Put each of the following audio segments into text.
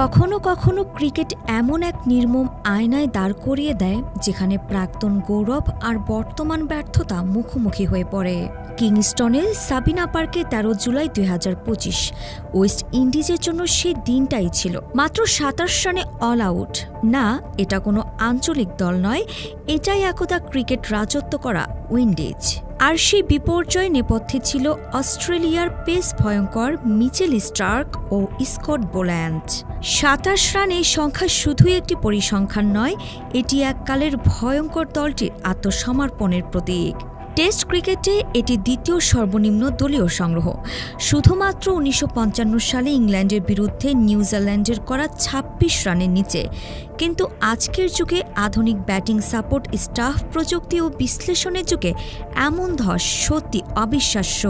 কখনো কখনো ক্রিকেট এমন এক নির্মম আয়নায় দাঁড় করিয়ে দেয় যেখানে প্রাক্তন গৌরব আর বর্তমান ব্যর্থতা মুখোমুখি হয়ে পড়ে। কিংস্টনে সাবিনা পার্কে ১৩ জুলাই ২০২৫ ওয়েস্ট ইন্ডিজের জন্য সে দিনটাই ছিল। মাত্র ২৭ রানে অল আউট। না, এটা কোনো আঞ্চলিক দল নয়, এটাই একদা ক্রিকেট রাজত্ব করা উইন্ডিজ। আর সেই বিপর্যয় নেপথ্যে ছিল অস্ট্রেলিয়ার পেস ভয়ঙ্কর মিচেল স্টার্ক ও স্কট বোল্যান্ড। ২৭ রান এই সংখ্যা শুধুই একটি পরিসংখ্যান নয়, এটি এককালের ভয়ঙ্কর দলটির আত্মসমর্পণের প্রতীক। টেস্ট ক্রিকেটে এটি দ্বিতীয় সর্বনিম্ন দলীয় সংগ্রহ, শুধুমাত্র ১৯৫৫ সালে ইংল্যান্ডের বিরুদ্ধে নিউজিল্যান্ডের করা ২৬ রানের নিচে। কিন্তু আজকের যুগে আধুনিক ব্যাটিং সাপোর্ট, স্টাফ, প্রযুক্তি ও বিশ্লেষণের যুগে এমন ধস সত্যি অবিশ্বাস্য।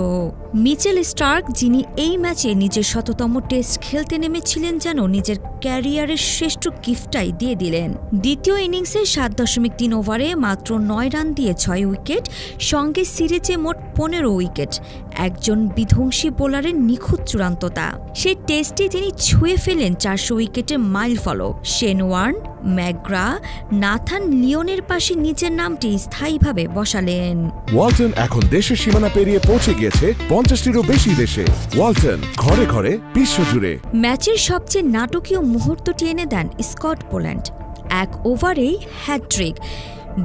মিচেল স্টার্ক, যিনি এই ম্যাচে নিজের ১০০তম টেস্ট খেলতে নেমেছিলেন, যেন নিজের ক্যারিয়ারের শ্রেষ্ঠ গিফটটাই দিয়ে দিলেন। দ্বিতীয় ইনিংসে ৭.৩ ওভারে মাত্র ৯ রান দিয়ে ৬ উইকেট, সঙ্গে সিরিজে মোট ১৫ উইকেট, একজন বিধ্বংসী বোলারের নিখুঁত চূড়ান্ততা। সেই টেস্টে তিনি ছুঁয়ে ফেলেন ৪০০ উইকেটের মাইল ফলক। শেন ওয়ার্ন, ম্যাকগ্রা, নাথান লিওনের পাশে নিজের নামটি স্থায়ীভাবে বসালেন। ওয়ালটন এখন দেশের সীমানা পেরিয়ে পৌঁছে গিয়েছে ৫০টিরও বেশি দেশে। ওয়ালটন, ঘরে ঘরে, বিশ্বজুড়ে। ম্যাচের সবচেয়ে নাটকীয় মুহূর্তটি এনে দেন স্কট বোল্যান্ড। ১ ওভারেই হ্যাটট্রিক।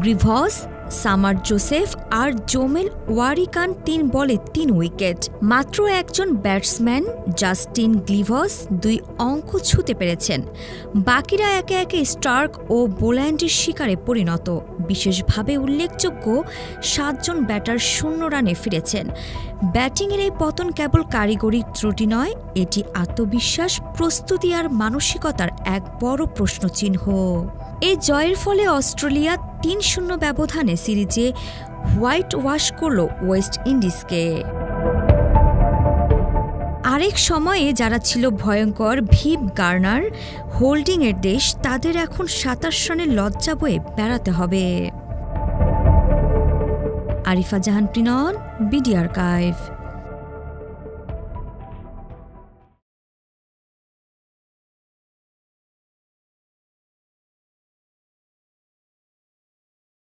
গ্রিভস, সামার জোসেফ আর জোমেল ওয়ারিকান ৩ বলে ৩ উইকেট। মাত্র একজন ব্যাটসম্যান জাস্টিন গ্লিভস ২ অঙ্ক ছুঁতে পেরেছেন। বাকিরা একে একে স্টার্ক ও বোল্যান্ডের শিকারে পরিণত। বিশেষভাবে উল্লেখযোগ্য, ৭ জন ব্যাটার ০ রানে ফিরেছেন। ব্যাটিংয়ের এই পতন কেবল কারিগরি ত্রুটি নয়, এটি আত্মবিশ্বাস, প্রস্তুতি আর মানসিকতার এক বড় প্রশ্নচিহ্ন। এই জয়ের ফলে অস্ট্রেলিয়া ৩-০ ব্যবধানে সিরিজে হোয়াইট ওয়াশ করল ওয়েস্ট ইন্ডিজকে। আরেক সময়ে যারা ছিল ভয়ঙ্কর ভিভ গার্নার, হোল্ডিংয়ের দেশ, তাদের এখন ২৭ রানের লজ্জা বয়ে বেড়াতে হবে। আরিফা জাহান প্রিনন, বিডি আর্কাইভ।